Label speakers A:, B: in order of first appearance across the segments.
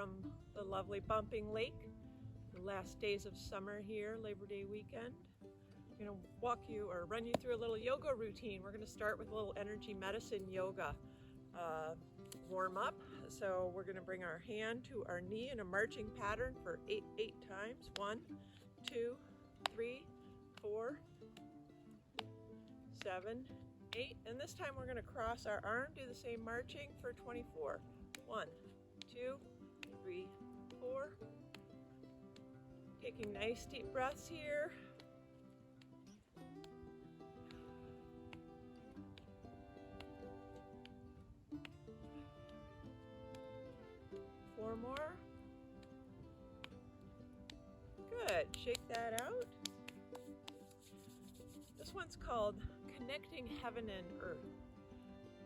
A: from the lovely Bumping Lake. The last days of summer here, Labor Day weekend. I'm going to walk you or run you through a little yoga routine. We're going to start with a little energy medicine yoga warm up. So we're going to bring our hand to our knee in a marching pattern for eight times. 1, 2, 3, 4, 7, 8. And this time we're going to cross our arm, do the same marching for 24. 1, 2, 3, 4. Taking nice deep breaths here. Four more. Good. Shake that out. This one's called Connecting Heaven and Earth.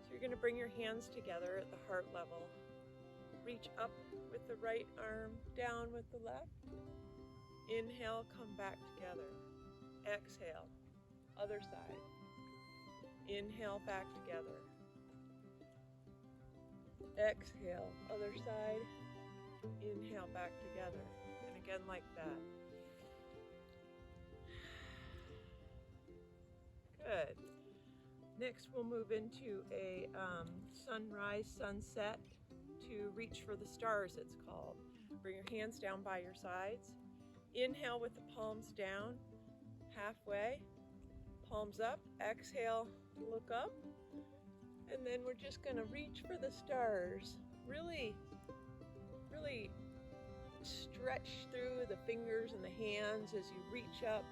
A: So you're going to bring your hands together at the heart level. Reach up with the right arm, down with the left. Inhale, come back together. Exhale, other side. Inhale, back together. Exhale, other side. Inhale, back together. And again like that. Good. Next we'll move into a sunrise, sunset to reach for the stars, it's called. Bring your hands down by your sides. Inhale with the palms down, halfway, palms up. Exhale, look up. And then we're just going to reach for the stars. Really stretch through the fingers and the hands as you reach up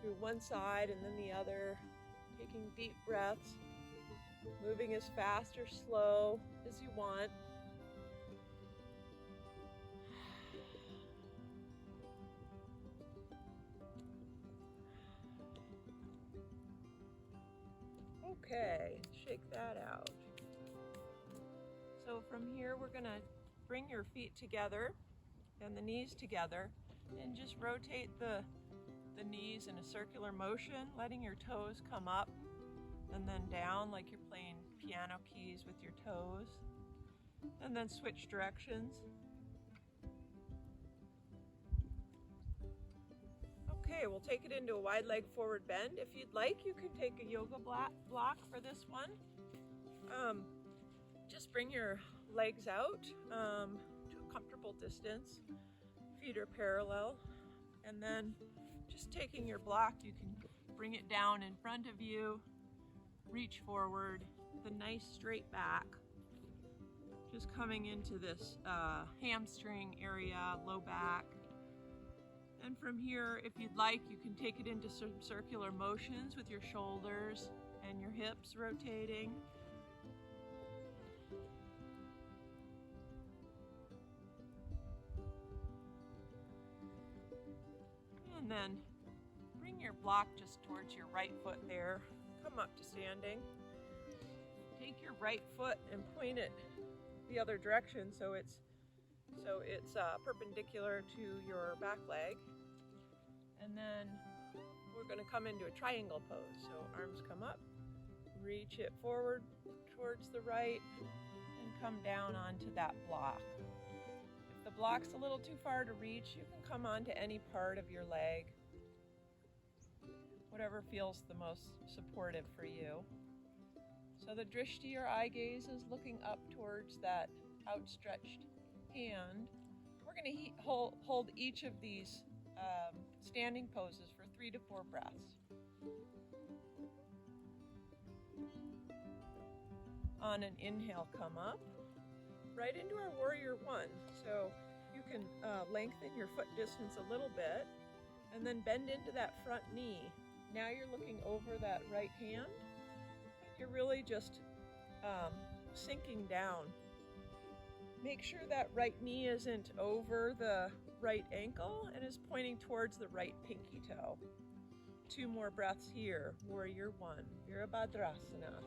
A: through one side and then the other. Taking deep breaths, moving as fast or slow as you want. Okay, shake that out. So from here, we're gonna bring your feet together and the knees together and just rotate the knees in a circular motion, letting your toes come up and then down like you're playing piano keys with your toes. And then switch directions. Okay, we'll take it into a wide leg forward bend. If you'd like, you can take a yoga block for this one. Just bring your legs out to a comfortable distance. Feet are parallel. And then just taking your block, you can bring it down in front of you, reach forward, with a nice straight back. Just coming into this hamstring area, low back. And from here, if you'd like, you can take it into some circular motions with your shoulders and your hips rotating. And then bring your block just towards your right foot there. Come up to standing. Take your right foot and point it the other direction so it's perpendicular to your back leg. And then we're going to come into a triangle pose. So arms come up, reach it forward towards the right, and come down onto that block. If the block's a little too far to reach, you can come onto any part of your leg, whatever feels the most supportive for you. So the drishti or eye gaze is looking up towards that outstretched hand. We're going to hold each of these standing poses for 3 to 4 breaths. On an inhale, come up right into our warrior one. So you can lengthen your foot distance a little bit and then bend into that front knee. Now you're looking over that right hand. You're really just sinking down. Make sure that right knee isn't over the right ankle and is pointing towards the right pinky toe. 2 more breaths here. Warrior one, Virabhadrasana.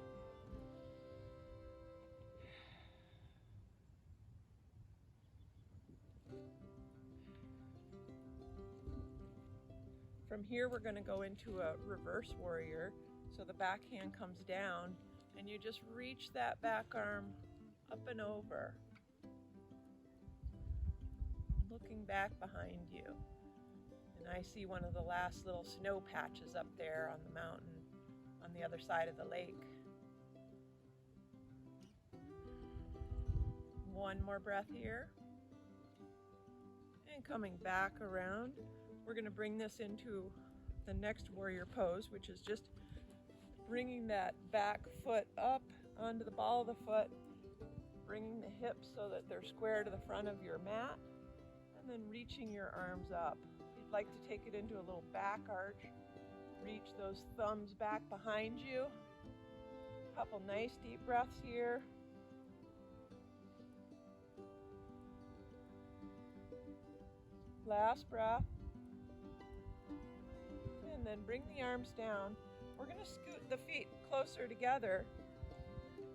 A: From here, we're going to go into a reverse warrior. So the back hand comes down and you just reach that back arm up and over. looking back behind you. And I see one of the last little snow patches up there on the mountain on the other side of the lake. One more breath here. And coming back around, we're going to bring this into the next warrior pose, which is just bringing that back foot up onto the ball of the foot, bringing the hips so that they're square to the front of your mat, and then reaching your arms up. If you'd like to take it into a little back arch, reach those thumbs back behind you. A couple nice deep breaths here. Last breath. And then bring the arms down. We're going to scoot the feet closer together,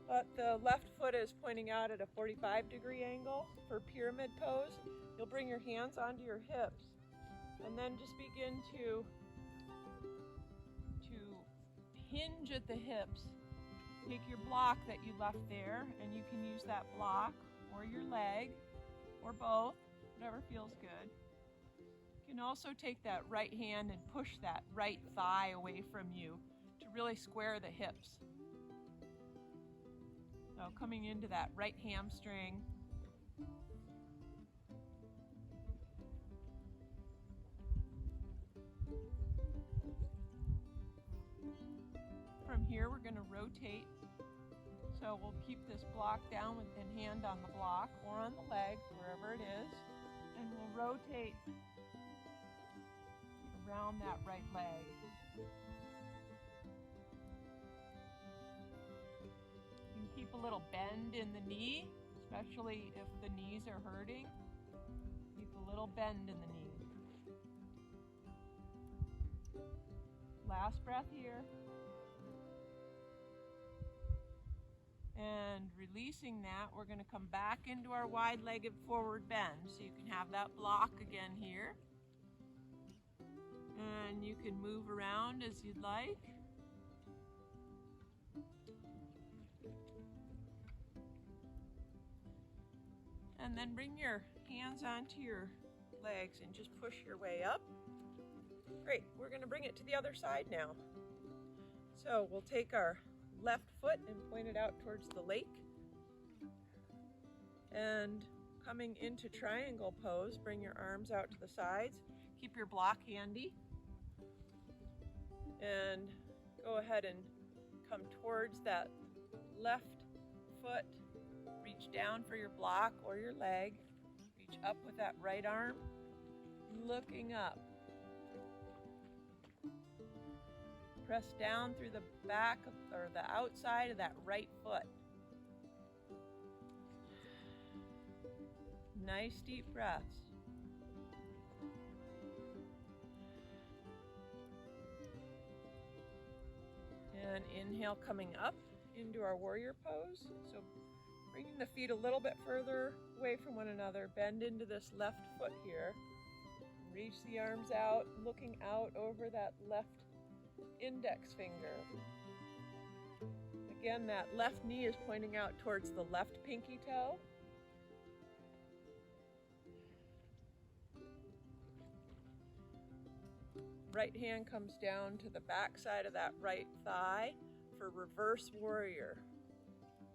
A: but the left foot is pointing out at a 45-degree angle for pyramid pose. You'll bring your hands onto your hips and then just begin to hinge at the hips. Take your block that you left there, and you can use that block or your leg or both, whatever feels good. You can also take that right hand and push that right thigh away from you to really square the hips. So coming into that right hamstring. From here, we're going to rotate. So we'll keep this block down with the hand on the block or on the leg, wherever it is, and we'll rotate around that right leg. You can keep a little bend in the knee, especially if the knees are hurting. Keep a little bend in the knee. Last breath here. And releasing that, we're going to come back into our wide-legged forward bend. So you can have that block again here. And you can move around as you'd like. And then bring your hands onto your legs and just push your way up. Great, we're going to bring it to the other side now. So we'll take our left foot and point it out towards the lake. And coming into triangle pose, bring your arms out to the sides. Keep your block handy. And go ahead and come towards that left foot. Reach down for your block or your leg. Reach up with that right arm, looking up. Press down through the back or the outside of that right foot. Nice deep breaths. And inhale, coming up into our warrior pose. So bringing the feet a little bit further away from one another. Bend into this left foot here. Reach the arms out, looking out over that left index finger. Again, that left knee is pointing out towards the left pinky toe. Right hand comes down to the back side of that right thigh for reverse warrior.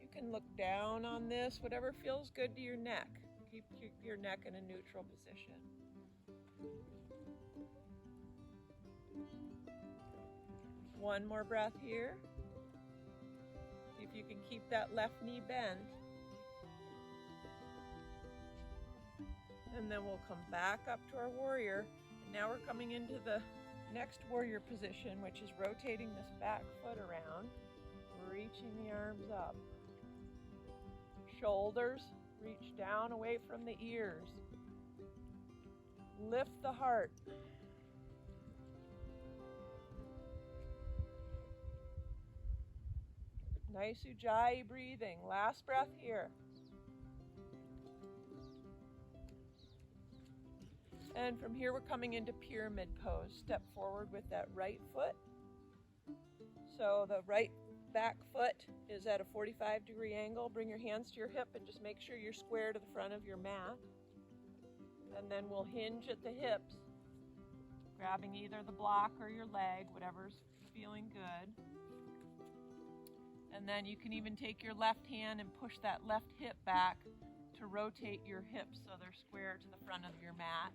A: You can look down on this, whatever feels good to your neck. Keep your neck in a neutral position. One more breath here. See if you can keep that left knee bent. And then we'll come back up to our warrior. And now we're coming into the next warrior position, which is rotating this back foot around, reaching the arms up. Shoulders reach down away from the ears. Lift the heart. Nice Ujjayi breathing. Last breath here. And from here, we're coming into pyramid pose. Step forward with that right foot. So the right back foot is at a 45-degree angle. Bring your hands to your hip and just make sure you're square to the front of your mat. And then we'll hinge at the hips, grabbing either the block or your leg, whatever's feeling good. And then you can even take your left hand and push that left hip back to rotate your hips so they're square to the front of your mat.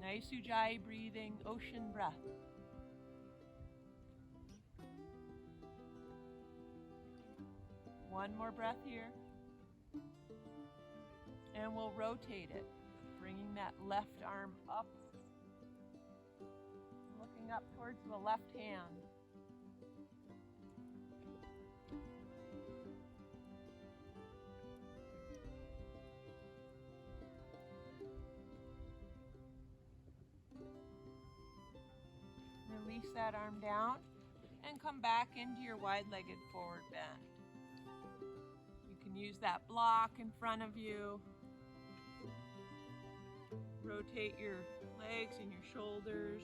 A: Nice Ujjayi breathing, ocean breath. One more breath here. And we'll rotate it, bringing that left arm up, looking up towards the left hand. Release that arm down and come back into your wide-legged forward bend. You can use that block in front of you. Rotate your legs and your shoulders.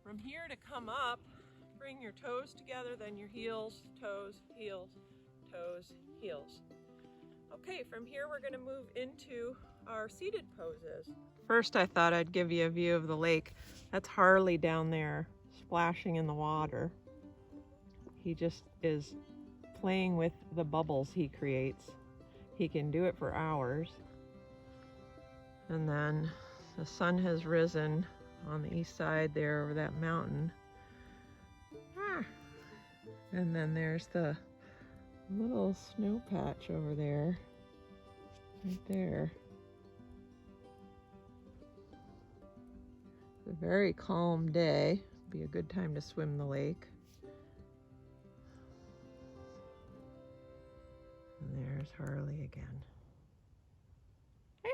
A: From here to come up, bring your toes together, then your heels, toes, heels, toes, heels. Okay, from here we're going to move into our seated poses. First, I thought I'd give you a view of the lake. That's Harley down there, splashing in the water. He just is playing with the bubbles he creates. He can do it for hours. And then the sun has risen on the east side there over that mountain. And then there's the little snow patch over there, right there. It's a very calm day. Be a good time to swim the lake. And there's Harley again. Hey,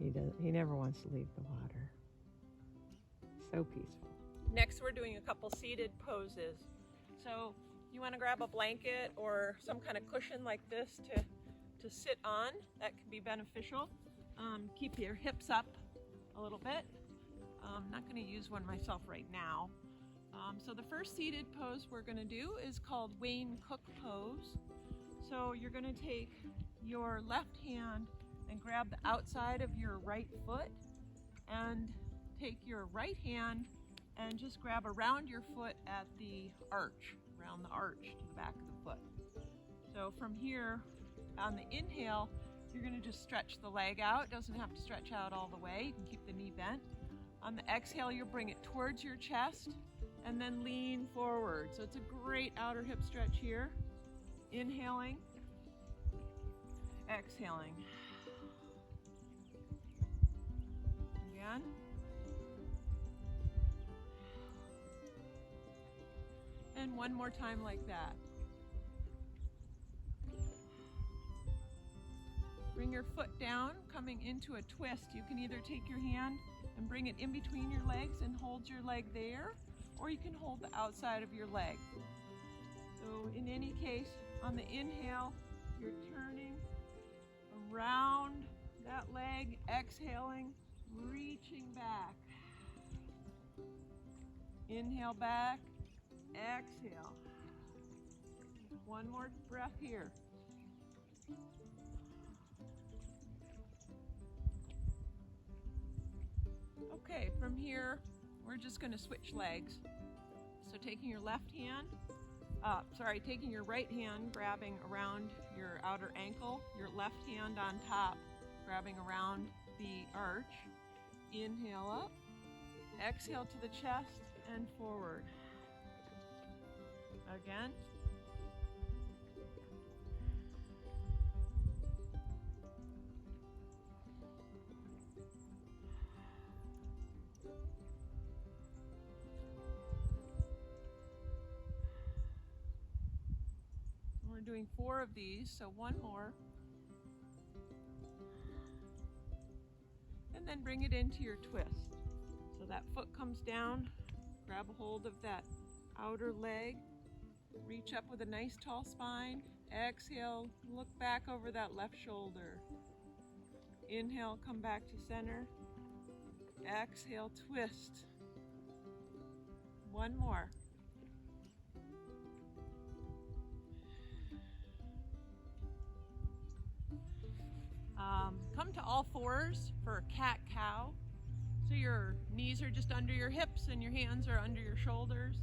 A: Harley! He never wants to leave the water. So peaceful. Next, we're doing a couple seated poses. So you want to grab a blanket or some kind of cushion like this to sit on. That can be beneficial. Keep your hips up a little bit. I'm not going to use one myself right now. So the first seated pose we're going to do is called Wayne Cook pose. So you're going to take your left hand and grab the outside of your right foot and take your right hand and just grab around your foot at the arch, around the arch to the back of the foot. So from here, on the inhale, you're going to just stretch the leg out. It doesn't have to stretch out all the way. You can keep the knee bent. On the exhale, you'll bring it towards your chest and then lean forward. So it's a great outer hip stretch here. Inhaling, exhaling. Again. And one more time like that. Bring your foot down, coming into a twist. You can either take your hand and bring it in between your legs and hold your leg there, or you can hold the outside of your leg. So in any case, on the inhale, you're turning around that leg, exhaling, reaching back. Inhale back, exhale. One more breath here. Okay, from here, we're just going to switch legs. So taking your taking your right hand, grabbing around your outer ankle, your left hand on top, grabbing around the arch. Inhale up, exhale to the chest and forward. Again. We're doing 4 of these, so one more. And then bring it into your twist. So that foot comes down, grab a hold of that outer leg, reach up with a nice tall spine, exhale, look back over that left shoulder. Inhale, come back to center. Exhale, twist. One more. Come to all fours for cat-cow. So your knees are just under your hips and your hands are under your shoulders.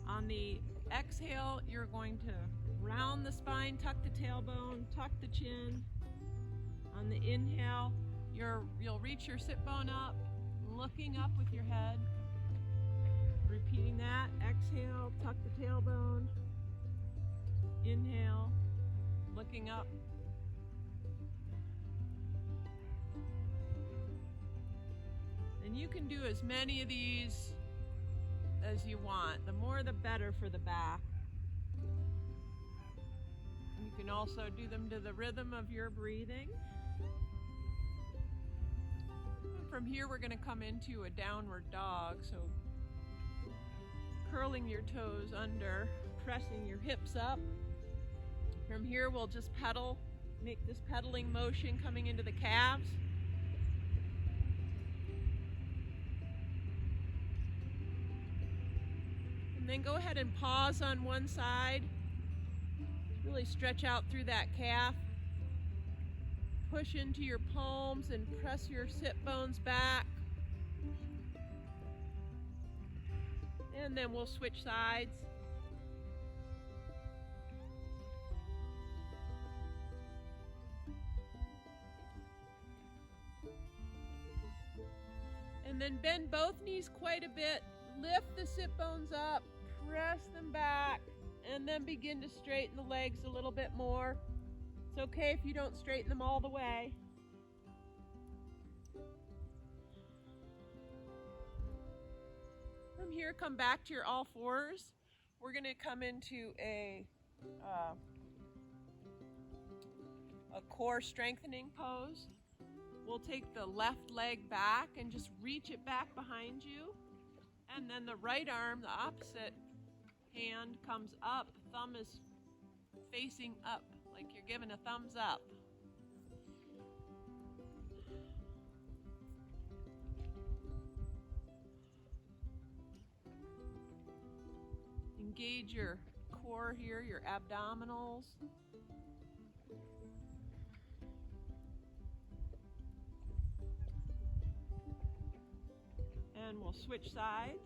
A: On the exhale, you're going to round the spine, tuck the tailbone, tuck the chin. On the inhale, you'll reach your sit bone up, looking up with your head. Repeating that. Exhale, tuck the tailbone. Inhale, looking up. And you can do as many of these as you want. The more the better for the back. You can also do them to the rhythm of your breathing. And from here we're going to come into a downward dog. So curling your toes under, pressing your hips up. From here we'll just pedal, make this pedaling motion coming into the calves. And then go ahead and pause on one side. Really stretch out through that calf. Push into your palms and press your sit bones back. And then we'll switch sides. And then bend both knees quite a bit. Lift the sit bones up, press them back, and then begin to straighten the legs a little bit more. It's okay if you don't straighten them all the way. From here, come back to your all fours. We're going to come into a core strengthening pose. We'll take the left leg back and just reach it back behind you. And then the right arm, the opposite hand, comes up. Thumb is facing up, like you're giving a thumbs up. Engage your core here, your abdominals. And we'll switch sides.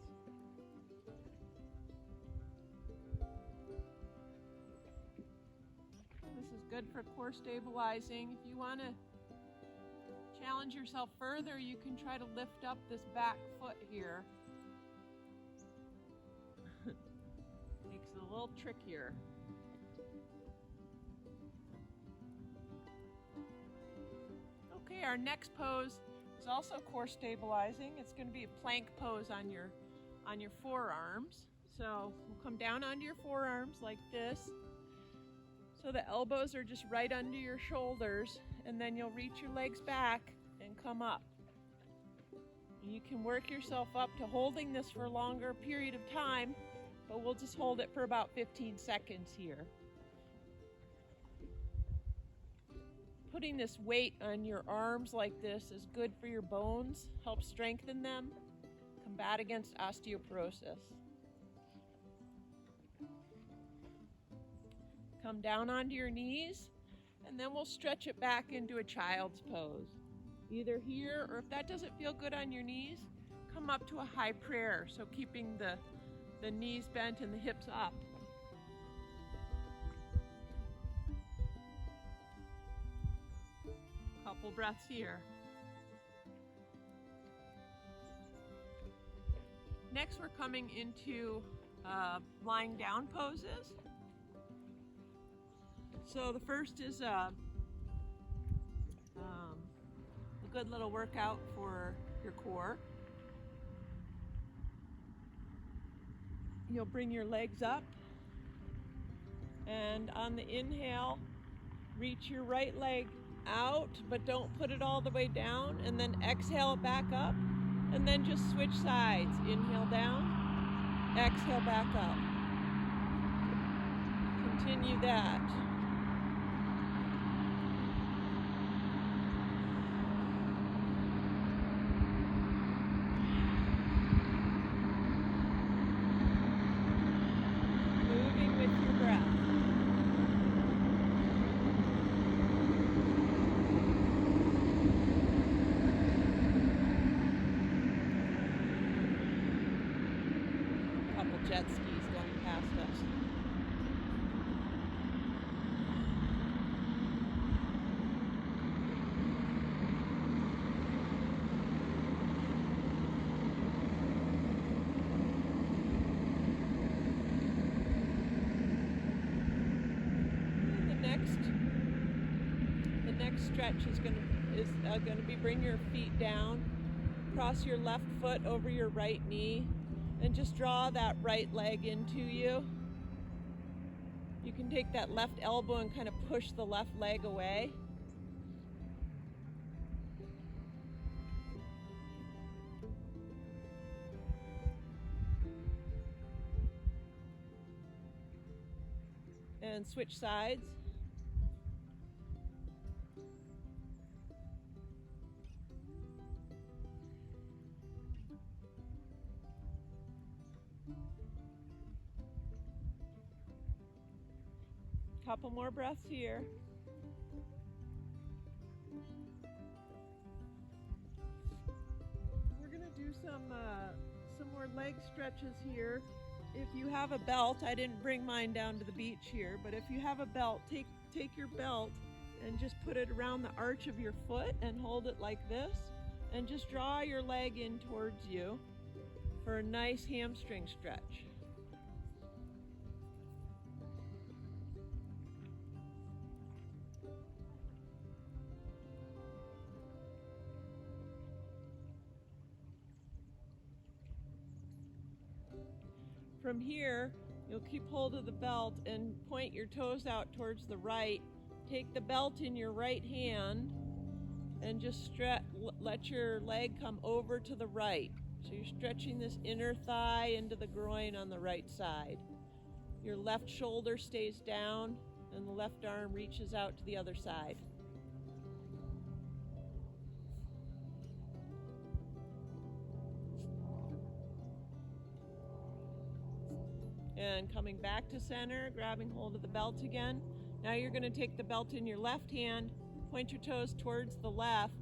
A: This is good for core stabilizing. If you want to challenge yourself further, you can try to lift up this back foot here. Makes it a little trickier. Okay, our next pose is also core stabilizing. It's going to be a plank pose on your forearms. So we'll come down onto your forearms like this. So the elbows are just right under your shoulders, and then you'll reach your legs back and come up. And you can work yourself up to holding this for a longer period of time, but we'll just hold it for about 15 seconds here. Putting this weight on your arms like this is good for your bones, helps strengthen them, combat against osteoporosis. Come down onto your knees, and then we'll stretch it back into a child's pose. Either here, or if that doesn't feel good on your knees, come up to a high prayer, so keeping the knees bent and the hips up. Couple breaths here. Next, we're coming into lying down poses. So the first is a good little workout for your core. You'll bring your legs up, and on the inhale, reach your right leg out, but don't put it all the way down, and then exhale back up, and then just switch sides. Inhale down, exhale back up. Continue that. past us. The next stretch is going to be bring your feet down, cross your left foot over your right knee, and just draw that right leg into you. You can take that left elbow and kind of push the left leg away. And switch sides. Couple more breaths here. We're gonna do some more leg stretches here. If you have a belt, I didn't bring mine down to the beach here, but if you have a belt, take your belt and just put it around the arch of your foot and hold it like this, and just draw your leg in towards you for a nice hamstring stretch. From here, you'll keep hold of the belt and point your toes out towards the right. Take the belt in your right hand and just let your leg come over to the right. So you're stretching this inner thigh into the groin on the right side. Your left shoulder stays down and the left arm reaches out to the other side. And coming back to center, grabbing hold of the belt again. Now you're going to take the belt in your left hand, point your toes towards the left,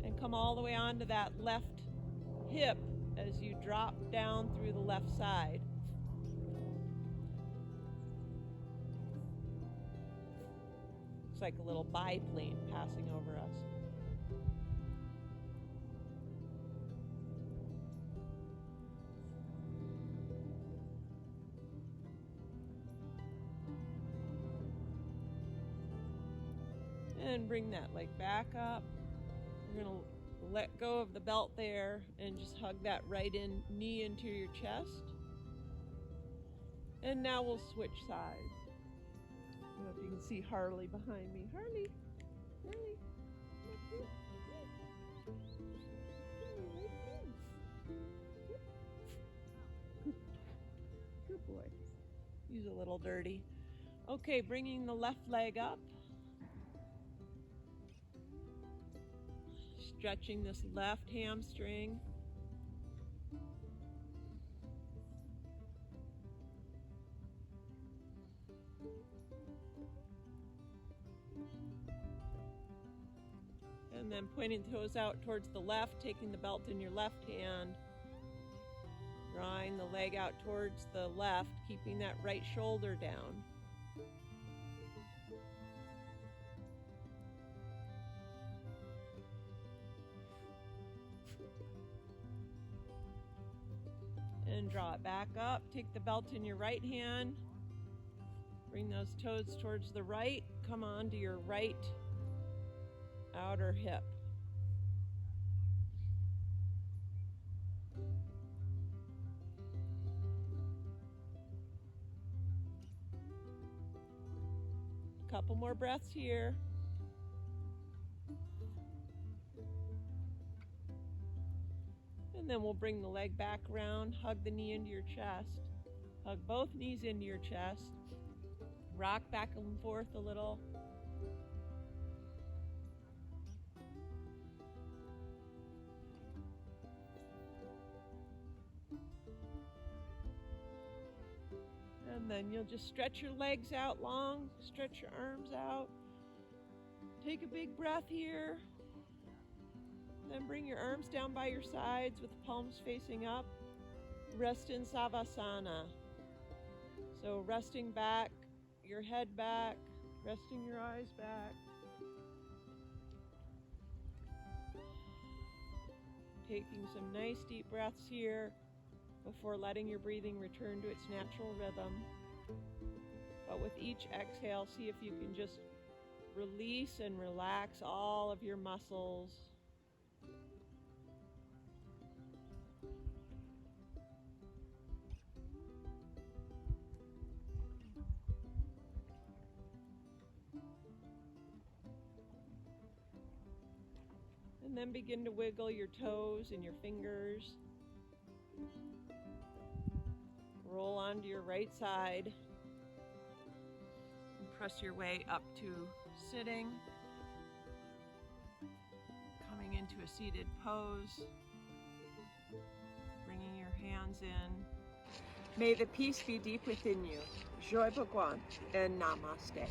A: and come all the way onto that left hip as you drop down through the left side. Looks like a little biplane passing over us. And bring that leg back up. We're going to let go of the belt there and just hug that right knee into your chest. And now we'll switch sides. I don't know if you can see Harley behind me. Harley. Good boy. He's a little dirty. Okay, bringing the left leg up. Stretching this left hamstring. And then pointing the toes out towards the left, taking the belt in your left hand, drawing the leg out towards the left, keeping that right shoulder down. And draw it back up. Take the belt in your right hand. Bring those toes towards the right. Come on to your right outer hip. Couple more breaths here. And then we'll bring the leg back around, hug the knee into your chest, hug both knees into your chest, rock back and forth a little. And then you'll just stretch your legs out long, stretch your arms out. Take a big breath here. Then bring your arms down by your sides with the palms facing up. Rest in Savasana. So resting back, your head back, resting your eyes back. Taking some nice deep breaths here before letting your breathing return to its natural rhythm. But with each exhale, see if you can just release and relax all of your muscles. And then begin to wiggle your toes and your fingers. Roll onto your right side. And press your way up to sitting. Coming into a seated pose. Bringing your hands in. May the peace be deep within you. Joy Bhagwan and Namaste.